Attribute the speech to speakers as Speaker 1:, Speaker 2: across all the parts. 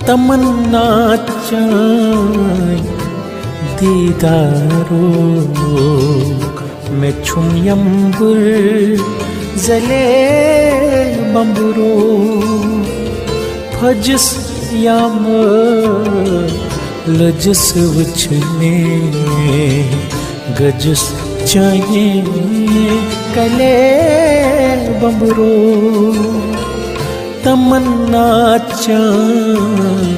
Speaker 1: तमन्ना चाय दीदारो मैं छुम यंबुर जले बंबुरो फजस याम लजस वचने गजस चाहे कले बंबुरो तमन्ना चाय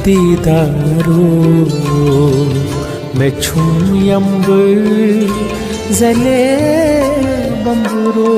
Speaker 1: दीदारो मैं छुम यंबुर जले बंबुरो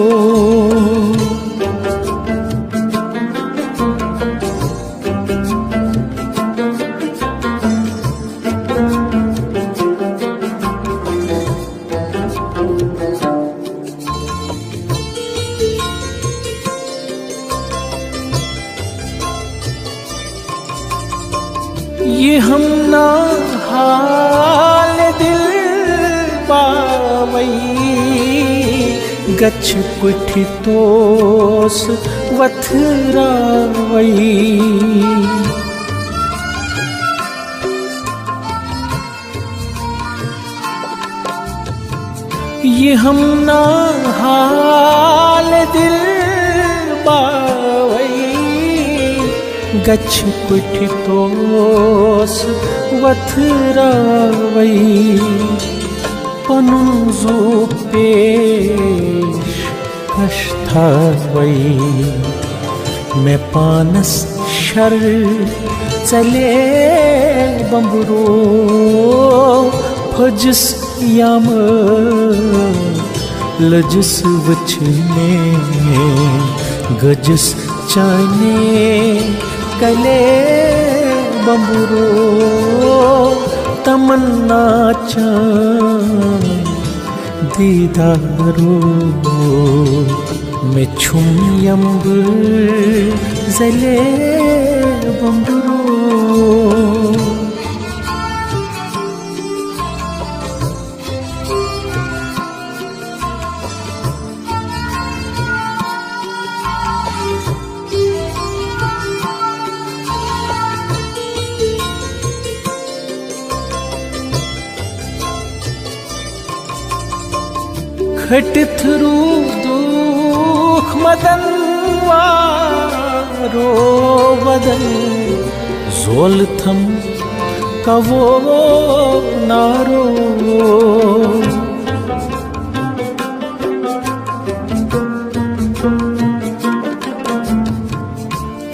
Speaker 1: ये हम ना हाल दिल पावई गच्छ कुठी तोस वथरावई ये हम ना हाल दिल पावई गच्छ कुठी तोस वथरावई पनुजो पेश पछतावई मैं पानस शर चले बंबुरो फजस याम लजस वचने गजस चाने कले बंबुरो तमन्ना चाय दीदारो मैं छुम यंबुर जले बंबुरो खटथरू दुख मदन वारो बदन जोल थम कवो नारो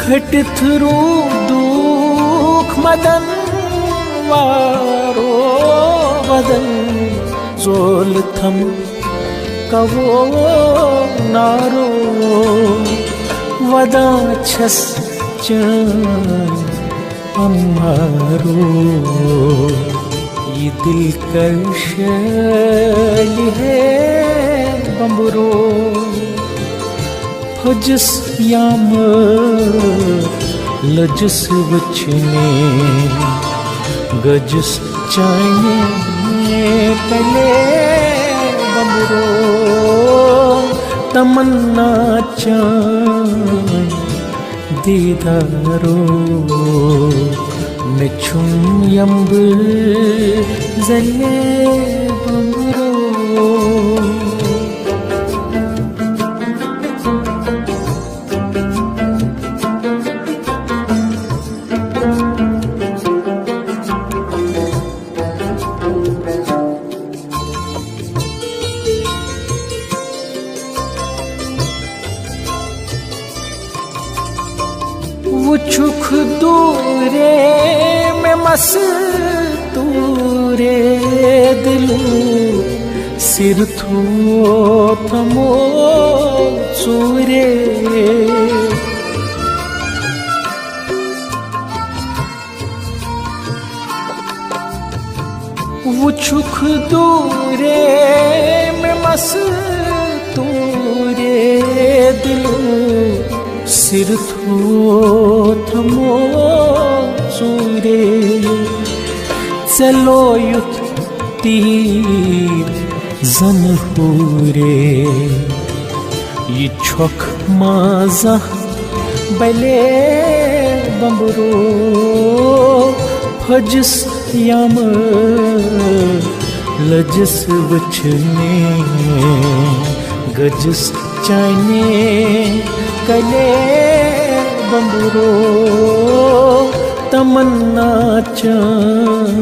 Speaker 1: खटथरू दुख मदन वारो बदन जोल थम कवो नारो वदा छस चाय अम्मारो ये दिलकश है बंबुरो फजस याम लजस वचने गजस चाहे कले बंबुरो तमन्ना चाय दीदारो मैं छुम यंबुर जले बंबुरो वुछुख दूरे में मस्तूरे दिलू सिर थो थमो सूरे वुछुख दूरे में मस्तूरे दिलू सिर थो थमो सूरे चलो युत तीर जन हुरे ये छख माजा बले बंबरो फजिस यम लजिस वचने गजिस चाने कले बंबरो तमन्ना चान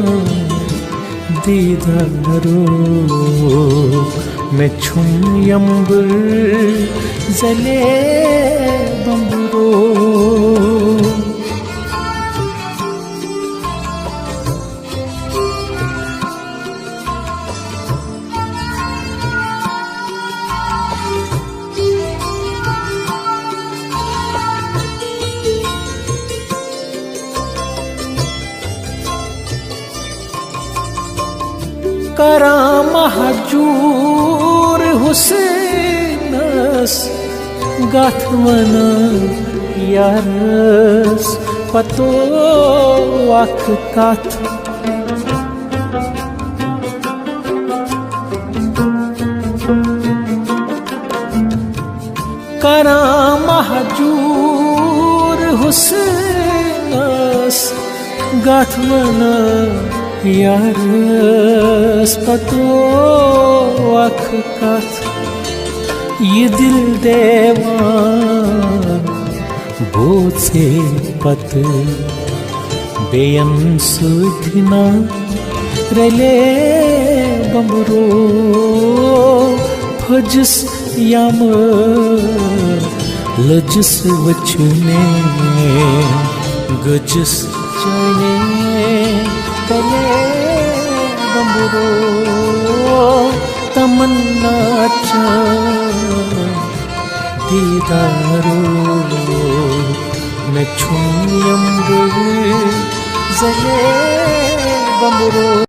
Speaker 1: दीदारो मैं छुम यम्बर जले बंबरो करा महजूर हुसैनस गाथवना यारस पतो वख कथ करा महजूर हुसैनस गाथवना यारस पतो वख कथ ये दिल देवान बोझ से पत बेयन सुधिना रले बंबरो फजिस यम लजिस वचने गजिस चने कले बंबरो तमन्ना चान दीदारो मैं छुम यम्बर जले बंबरो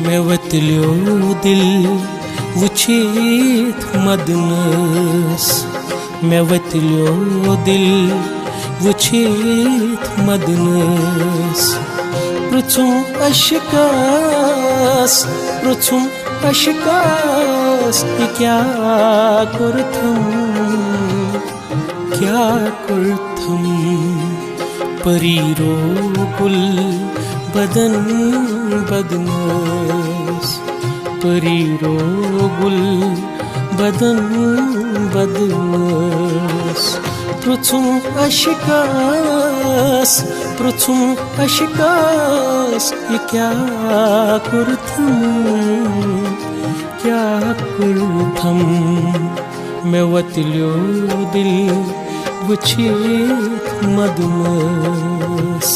Speaker 1: मैं वतलियो दिल वुचित मदनस मैं वतलियो दिल वुचित मदनस पृथुम अशिकास क्या कुर्थम परीरो गुल बदन बदनस परीरो गुल बदन बदनस पृथुम अशिकास ये क्या कुर्थम मैं वतलियो दिल वुचित मदनस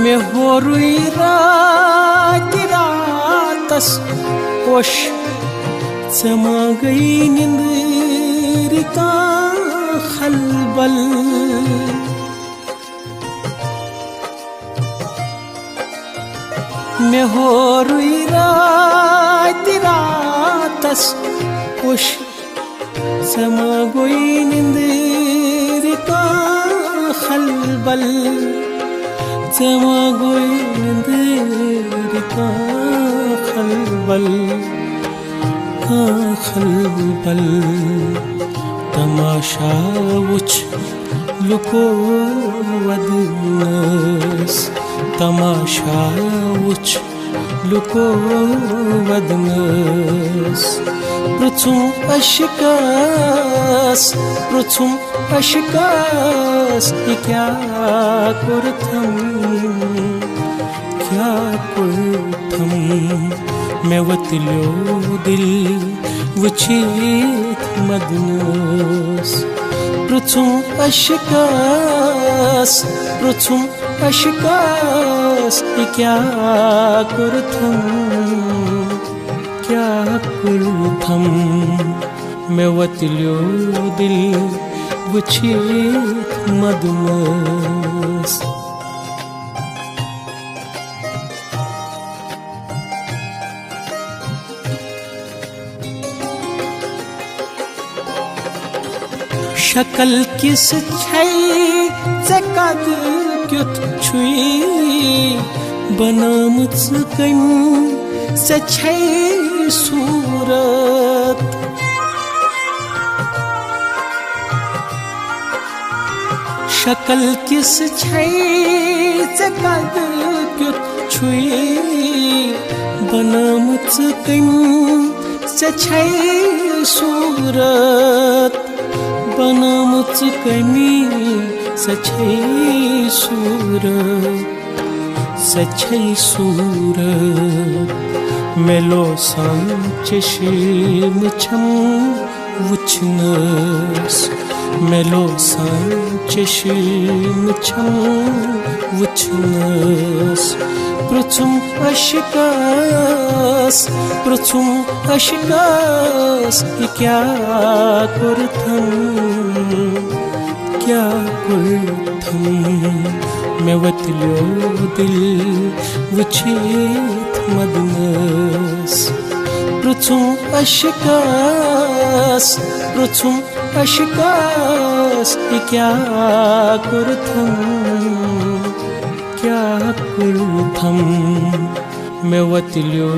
Speaker 1: मैं हो रुई रातस कोश समा गई निंद्र का खलबल मैं हो रुई रातस कोश समा गई निंद्र का खलबल समा गई निंद्र का खलबल तमाशा वुच लुको वदनस तमाशा वुच लुको वदनस पृथुम अशिकास ये क्या कुर्थम मैं वतलियो दिल वुचित मदनस पृथुम अशिकास ये क्या कुर्थम मैं वतलियो दिल वुचित मदनस शक्ल किस छै कद क्युथ छुई बनामुच कम से छै सूरत शक्ल किस छै कद क्युथ छुई बनामुच कम से छै सूरत बनामुच कमी सच्चै सूरत सच्चै सूरत मेलो चश्म छम वुचनस मेलो चश्म छम वुचनस पृथुम अशकास क्या कुर्थम क्या कुर्थम मैं वतलो दिल वुचित मदनस पृथुम अशकास क्या कुर्थम क्या कुर्थम मैं वतलो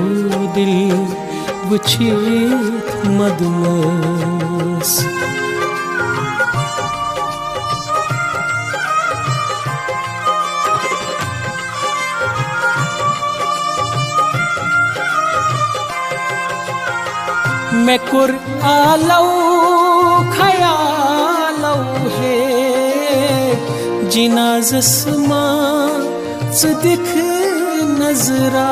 Speaker 1: दिल वुचित मदनस मैं कुर आलौ खयालौ है जिनाजस मां दिख नजरा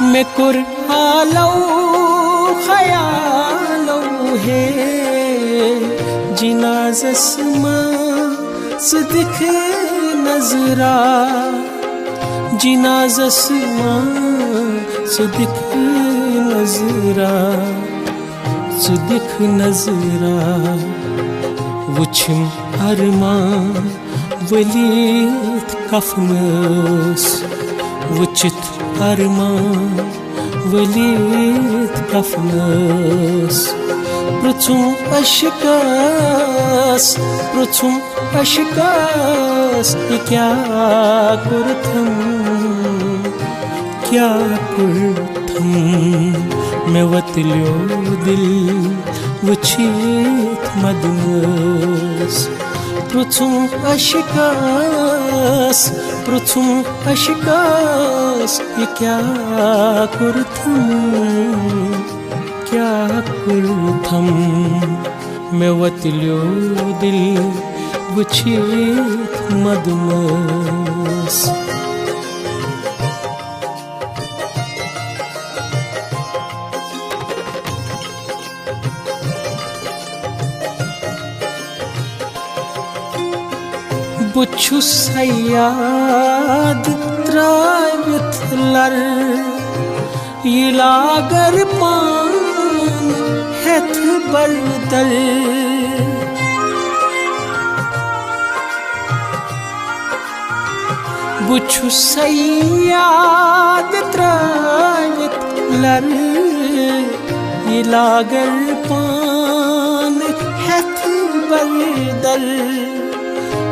Speaker 1: मैं कुर आलौ खयालौ है जिनाजस मां दिख नजरा जिनाजस मां दिख नजरा वुछम अरमा वलीत कफनस वुचित अरमा वलीत कफनस पृथुम अशकास क्या कुर्थम क्या कुर्थम मैं वतलो दिल वुचित मदनस पृथुम अशकास क्या कुर्थम क्या कुर्थम मैं वतलो दिल वुचित मदनस बुछुस सयाद त्रावित लर ये लागर पान हैथ बरदल बुछुस सयाद त्रावित लर ये लागर पान हैथ बरदल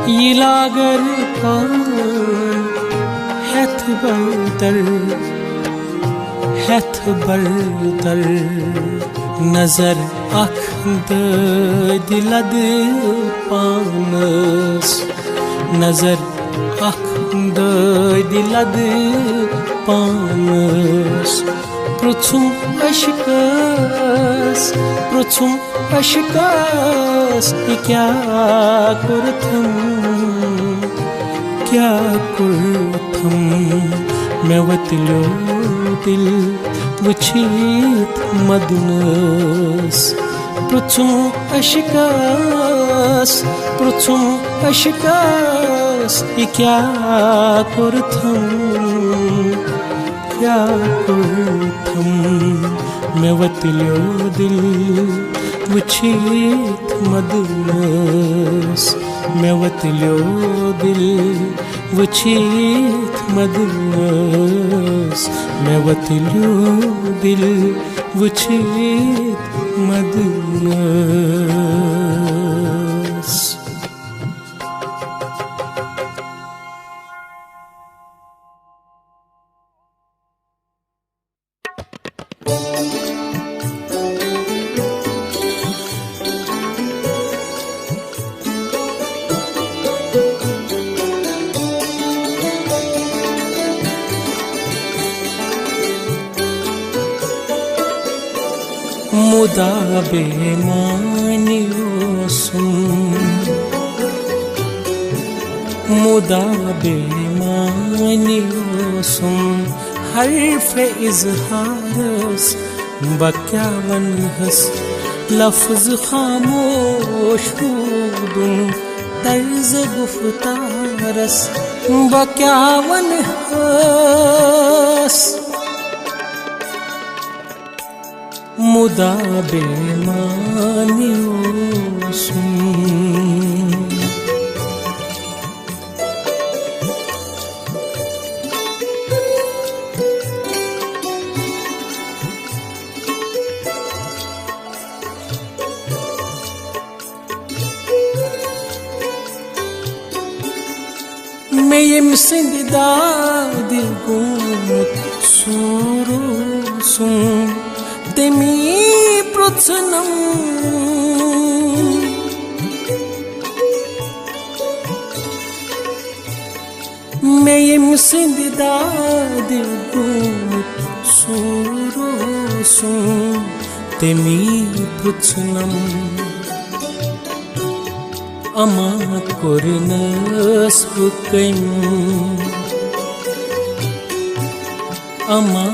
Speaker 1: ये लागर पान हैथ बरदल नजर अख दिलद पानस नजर अख दिलद पानस पृथुम अशकास क्या कुर्थम क्या कुर्थम मैं वतलो दिल वुचित मदनस पृथुम अशकास क्या कुर्थम क्या कुर्थम मैं वतलो दिल वुछित मदुनस मे वतल्यो दिल वुछित मदुनस मे वतल्यो दिल वुछित मदुनस मुदा बेमानियो सुन मुदा बेमानियो सुन हर्फ इज़हारस बक्यावन हस लफ्ज़ खामोश हुदुन तर्ज़ गुफ्तारस बक्यावन हस मुदा बेमानियो सुन मैं यमसिंद दादी गुमत सूरो सुन तेमी प्रोत्सनम मैं यमसिंद दादी गुमत सूरो सुन तेमी प्रोत्सनम अमा कोरनस बुकैम अमा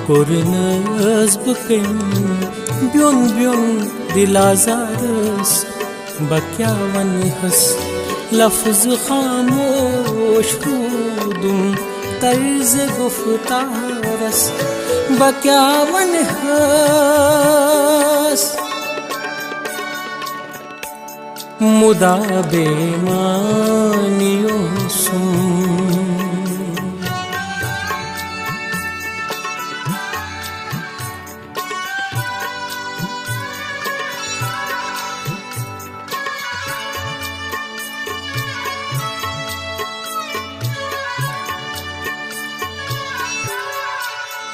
Speaker 1: कोरनस बुकैम ब्योन ब्योन दिलाजारस बक्यावन हस लफ्ज़ खामोश हुदुम तर्ज़ गुफ्तारस बक्यावन हस मुदा बेमानियो सुन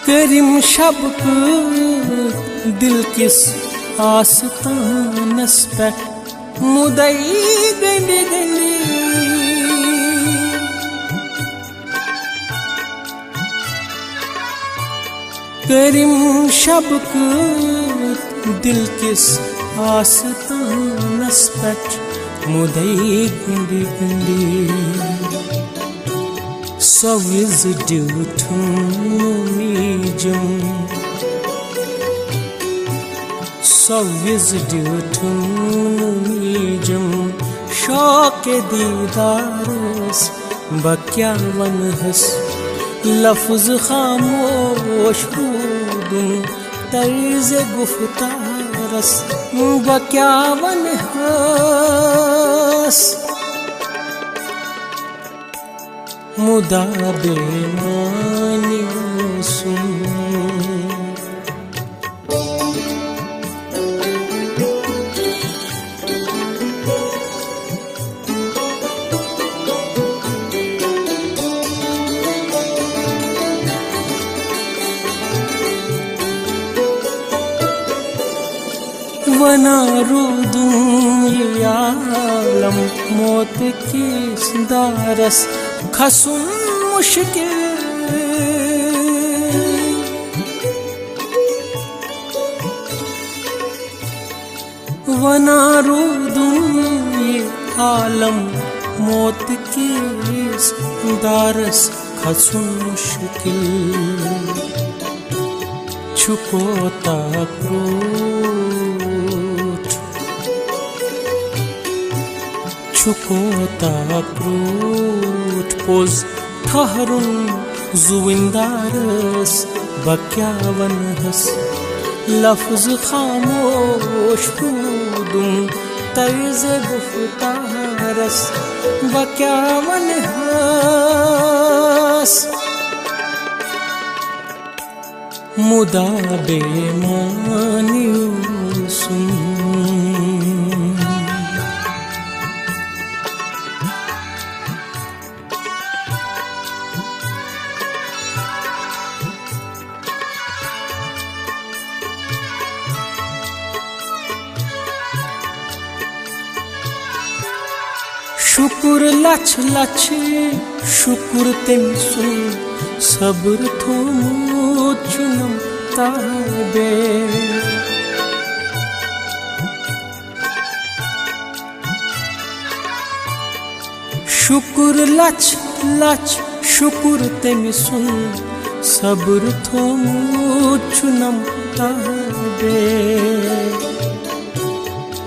Speaker 1: करीम शब्क दिल किस आस्तानस पे मुदई गंडी गंडी करीम शब्क दिल किस आस्तानस पे मुदई गंडी गंडी Saviz dütümücüm Saviz dütümücüm Şok-e didarız Bakyavan hıs Lafz खामोश hudun Tarz-e guftaras Bakyavan hıs मुदा बेमानियो सुन वना रुदूं ये आलम मौत की दारस खसुन मुश्किल वना रुदूं ये आलम मौत की दारस खसुन मुश्किल छुपोता क्रोध छुपोता क्रोध पोज ठहरुन जुविंदारस बक्यावन हस लफ्ज खामोश दूं तर्ज गुफ्तारस बक्या मनहास मुदा बेमानियो सुन शुक्र लछ लछ शुक्र तेम सुन सब्र थोमो चुनम ताबे शुक्र लछ लछ शुक्र तेम सुन सब्र थोमो चुनम ताबे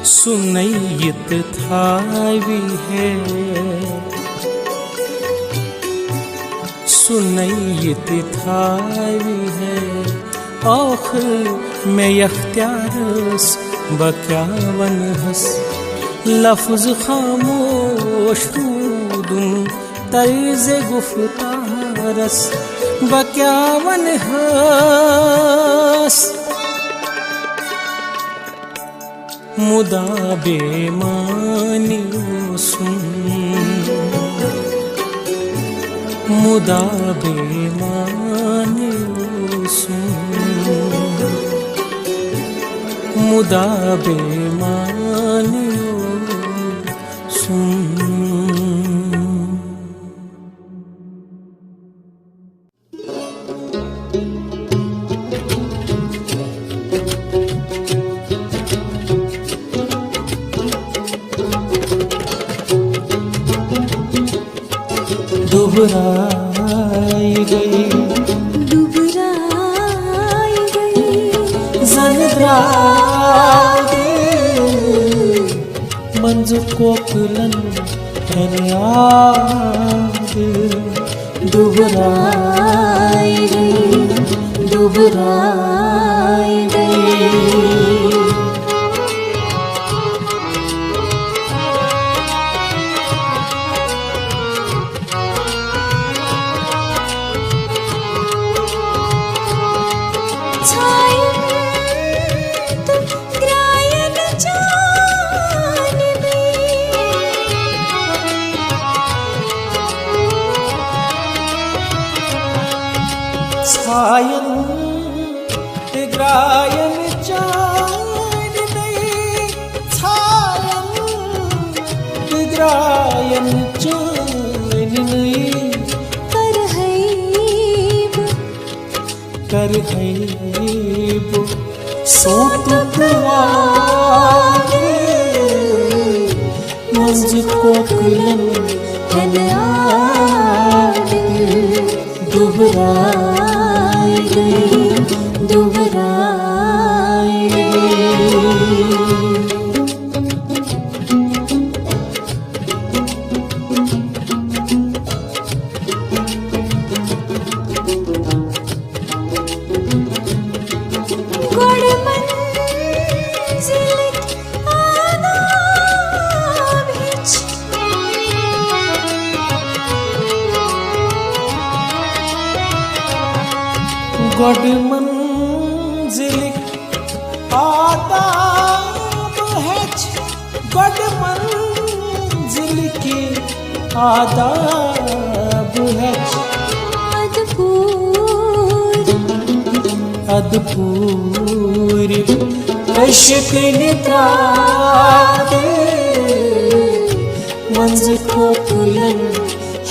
Speaker 1: सुनैयत थावी है सुनैयत थावी है आखिर में यख्तियारस बक्यावन हस लफ्ज खामोश दूं तर्ज गुफ्तारस बक्यावन हस मुदा बेमानियो सुन मुदा बेमानियो सुन मुदा बेमानियो सुन दुबराई गई ज़नद्रागे मंज़ कोकिलन फरियाद दुबराई गई छायन तिग्रायन चान नहीं छायन तिग्रायन चान नहीं कर हैब सोत कुवारे मंज़ कोकिलन फरियाद दुबराई गई गड मंजिल आदाब है गड मंजिल की आदाब है अदपूर अशक निकादे मंज़ कोकिलन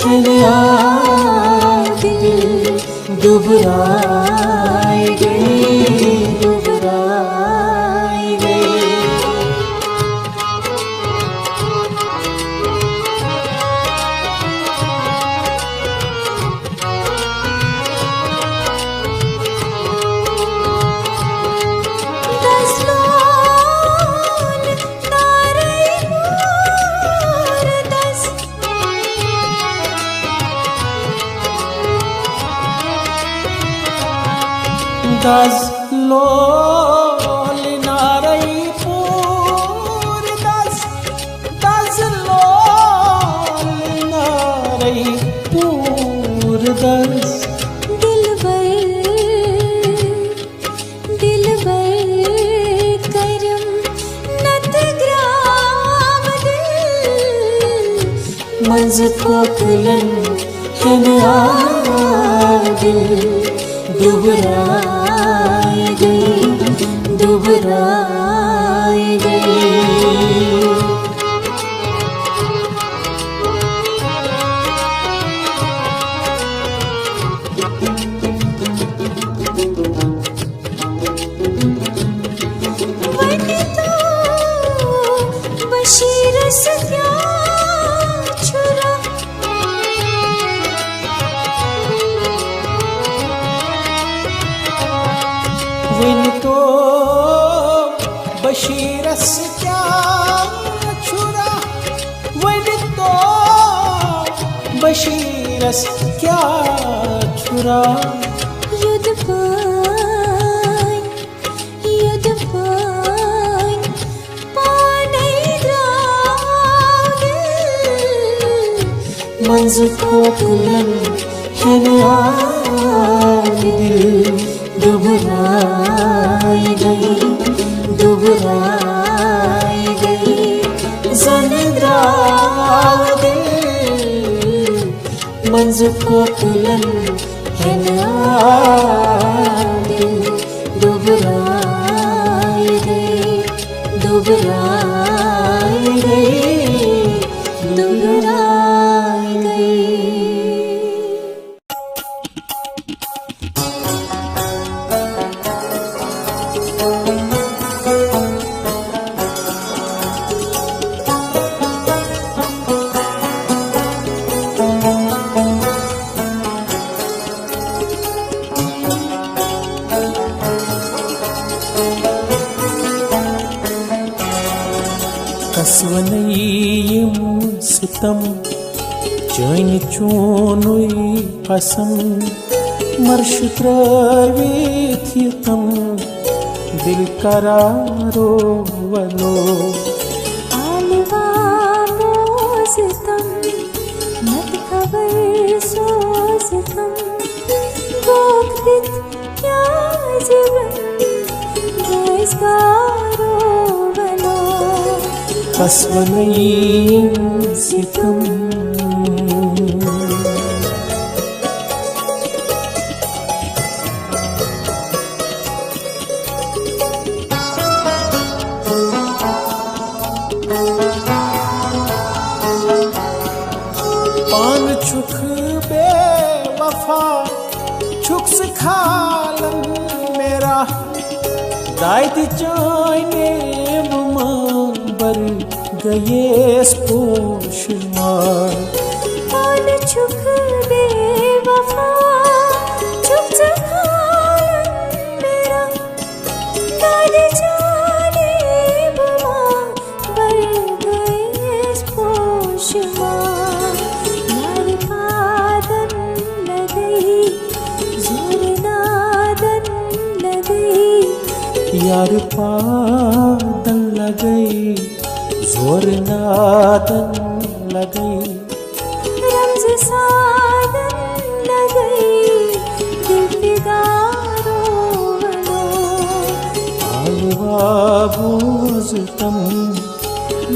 Speaker 1: फरियाद दुबराई गई दस लो मंज खोखलन दिल दुबराए गई, दुबराए गई। बशीरस क्या छुरा,
Speaker 2: वन तो बशीरस क्या छुरा, वन तो बशीरस क्या छुरा।
Speaker 1: युद्ध मंज खोखलन दिल दुबराए गई, दुबराए गई। ज़निद्राव दिल मंज खोखलन दिल दुबराए गई, दुबराए गई, दुबराए गई।
Speaker 2: कसवनयीम सितम चैन चोनुई पसम मर्श त्रविथ तम दिल करारो वलो।
Speaker 1: आलवा मोज़तम मत खबर सोज़तम गोख्तित क्या ज़िवन बेज़गारो वलो।
Speaker 2: कसवनयीम सितम पान छुख बेवफा छुक खालन मेरा दायद जाने बर गए पोशमार।
Speaker 1: पान छुक बेवफा छुक खालन मेरा दायद जाने बर गए पोशमार।
Speaker 2: यार पादन लगई जोर नादन लगई,
Speaker 1: रमज़ सादन लगई दिल फिगारो वलो।
Speaker 2: आलवा बोज़तम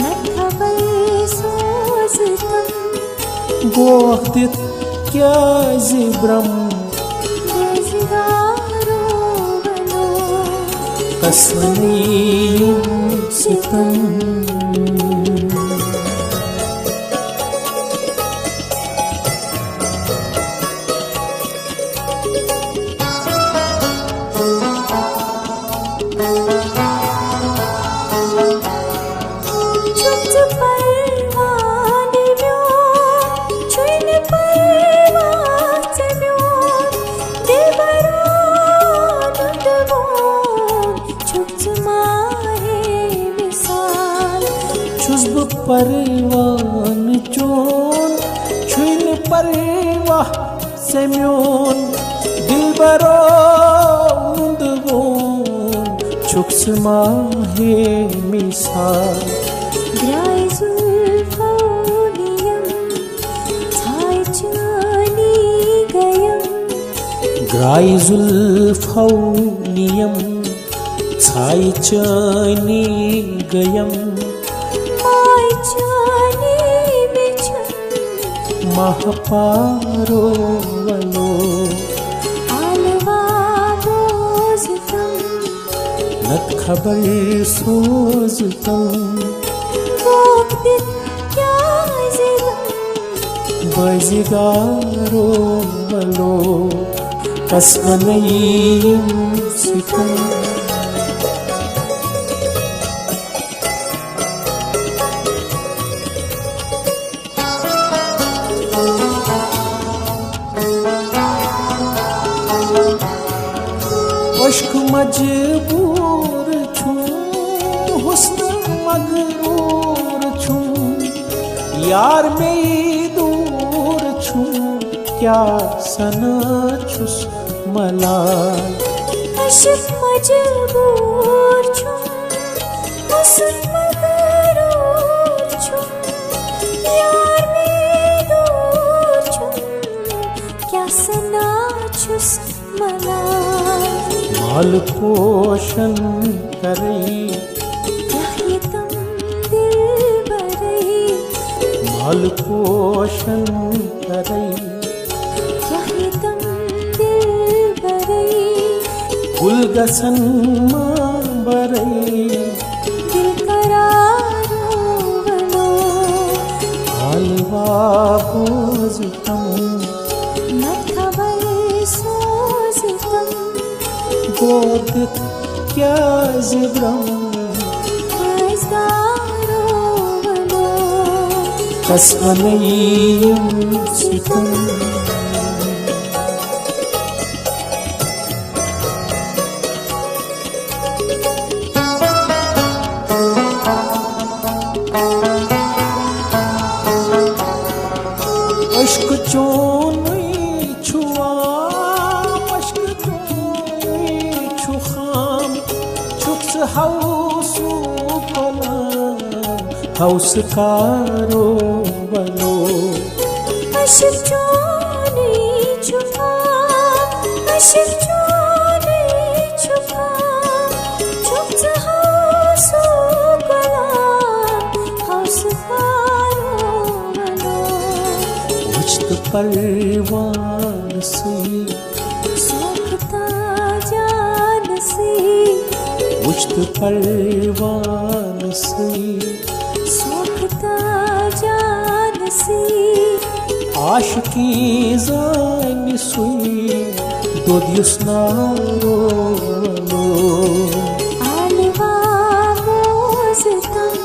Speaker 1: मत खबर सोज़तम
Speaker 2: गोख्तित क्या ज़िब्रम
Speaker 1: बेज़गारो वलो।
Speaker 2: कसवनयीम सितम परवान चोन छुन परवाह से म्योन दिलबरो मुंदवोन छुक्स माहे मिसाल।
Speaker 1: ग्राई जुल्फोनियम छाय चानी गयम,
Speaker 2: ग्राई जुल्फोनियम छाय चानी गयम।
Speaker 1: माय चानी बिछम
Speaker 2: महपारो वलो
Speaker 3: आलवा बोझतम
Speaker 2: नत खबर सोजतम
Speaker 3: वक्त क्या जिदम
Speaker 2: बजिगारो वलो कसमनयीम सितम अश्क मजबूर छूं हुस्न मगरूर छूं यार में दूर छूं क्या सना छुस मलाल
Speaker 3: अशिक मजबूर छूं हुस्न मगरूर छूं यार में दूर छूं क्या सना छुस मलाल
Speaker 2: माल पोषण करई
Speaker 3: यहितम दिल बरई
Speaker 2: माल पोषण करई
Speaker 3: यहितम दिल बरई
Speaker 2: गुलगसन मां बरई
Speaker 3: दिल करारो वलो
Speaker 2: हालवा बोझतम
Speaker 3: नत खबर सोजतम
Speaker 2: गोदित क्या जिब्रम
Speaker 3: मजदारो वलो
Speaker 2: कसमनयीम सितम अश्क चोनुई छुआ अश्क चोनुई छुखाम छुक्स हाउसु कोला हाउस कारो वलो
Speaker 3: अशिक चोनी छुपा अशिक चोनी छुपा छुप्स हासो गला हाउस कारो वलो
Speaker 2: उच्च परवान से
Speaker 3: सोखता जान से
Speaker 2: उच्च परवान से
Speaker 3: सोखता जान से
Speaker 2: आशिकी जान सुई दो दियुस्नारो वलो
Speaker 3: आलवा बोझतम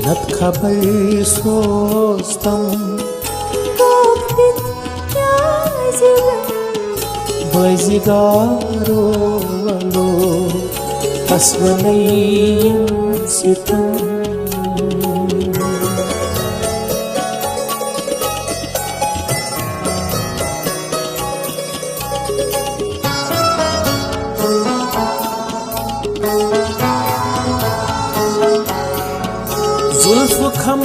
Speaker 2: नत खबर सोस्तम
Speaker 3: वक्त क्या जिदम
Speaker 2: बजिगारो वलो कसमनयीम सितम जुल्फ खम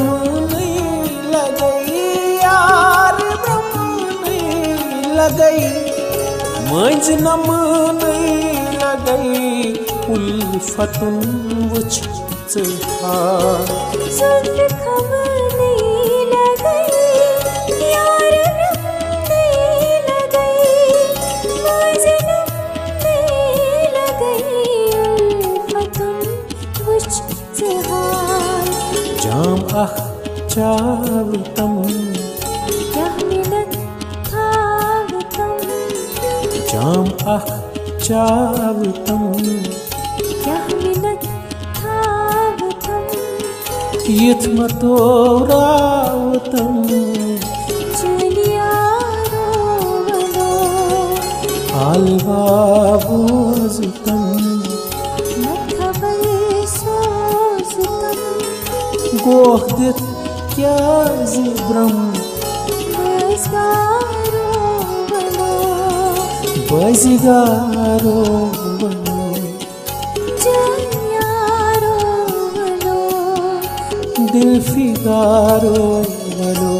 Speaker 2: नहीं लगई यार ब्रह्म नहीं लगई मंज नम नहीं लगई उल्फतुन वुछ हार
Speaker 3: जुल्फ खमने लगई यार नमने लगई मजनमने लगई उल्फतुन वुछ जहान
Speaker 2: जाम अख चावतम
Speaker 3: यहमिनत थावतम
Speaker 2: जाम अख चावतम
Speaker 3: यहमिनत थावतम
Speaker 2: यथमतोरावतम
Speaker 3: चलियारो वलो
Speaker 2: आलवा बोझतम
Speaker 3: नत खबर सोजतम
Speaker 2: गोहदित क्या जिब्रम
Speaker 3: मजदारो वलो
Speaker 2: बजिगारो वलो
Speaker 3: जनियारो वलो
Speaker 2: दिल फिदारो वलो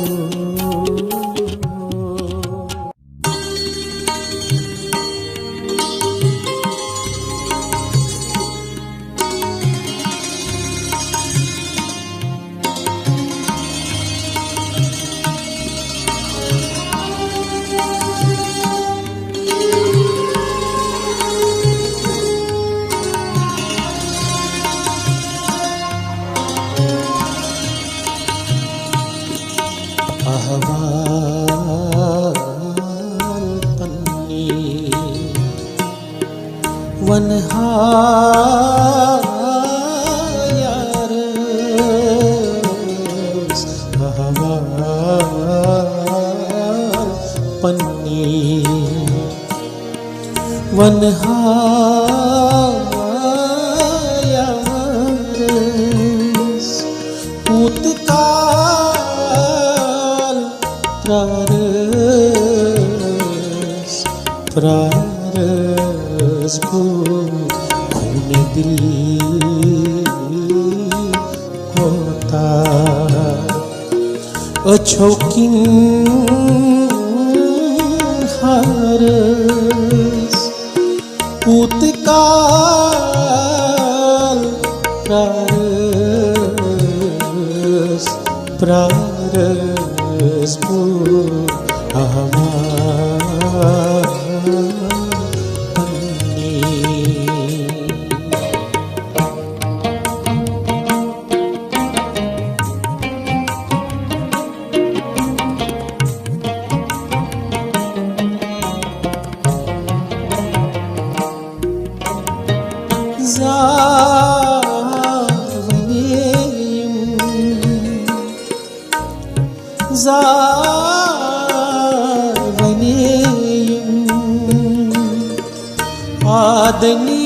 Speaker 2: पन्नी वनहायारस पूतकाल प्रारस प्रारस को खूने दिल होता अछौकिन हारस पूतकाल प्रारस प्रारस आदनी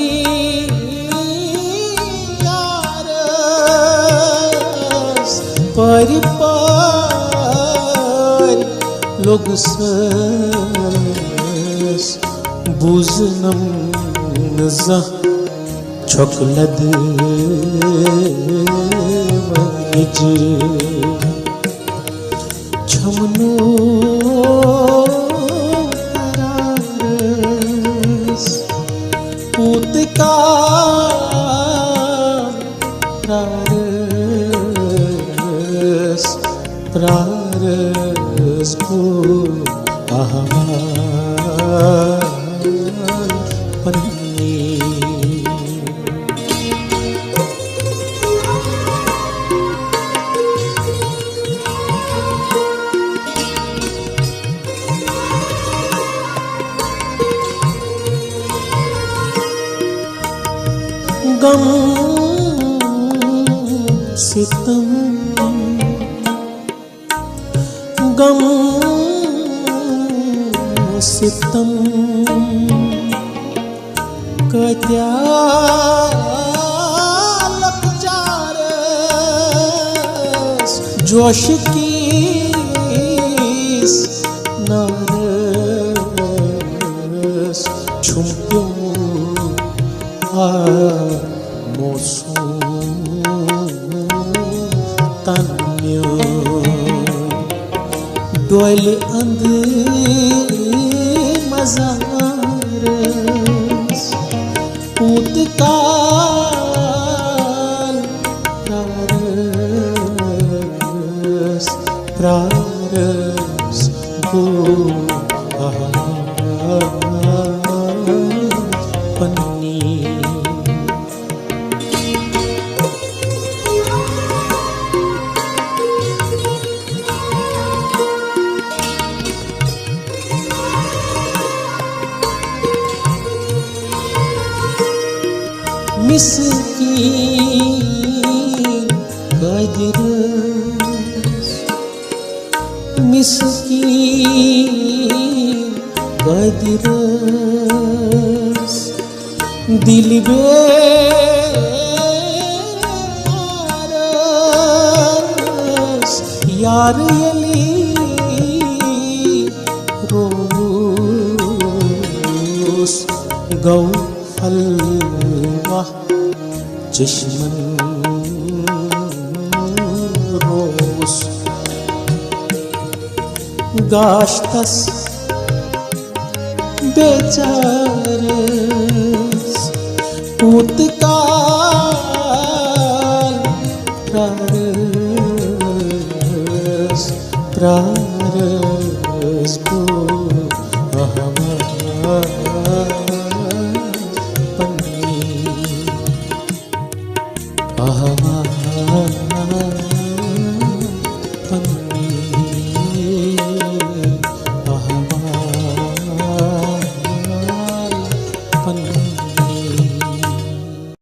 Speaker 2: यारस परिपार लोग सस बुझनम नजा छोकलद वनिज छमनो प्रारस प्रारस को पन्नी गम सितम गम सितम कत्या लपचारस जोश की नारस छुम्प्यो मोसू तन्यो डोल अंध मजारस पूतकाल प्रारस प्रारस गो पन्नी मिस्कीन कदरस मिस्कीन कदरस दिल बेरस यार यली रोस गौ हलवा चश्मन रोस गाश्तस बेचारस पूतकाल प्रारस प्रारस को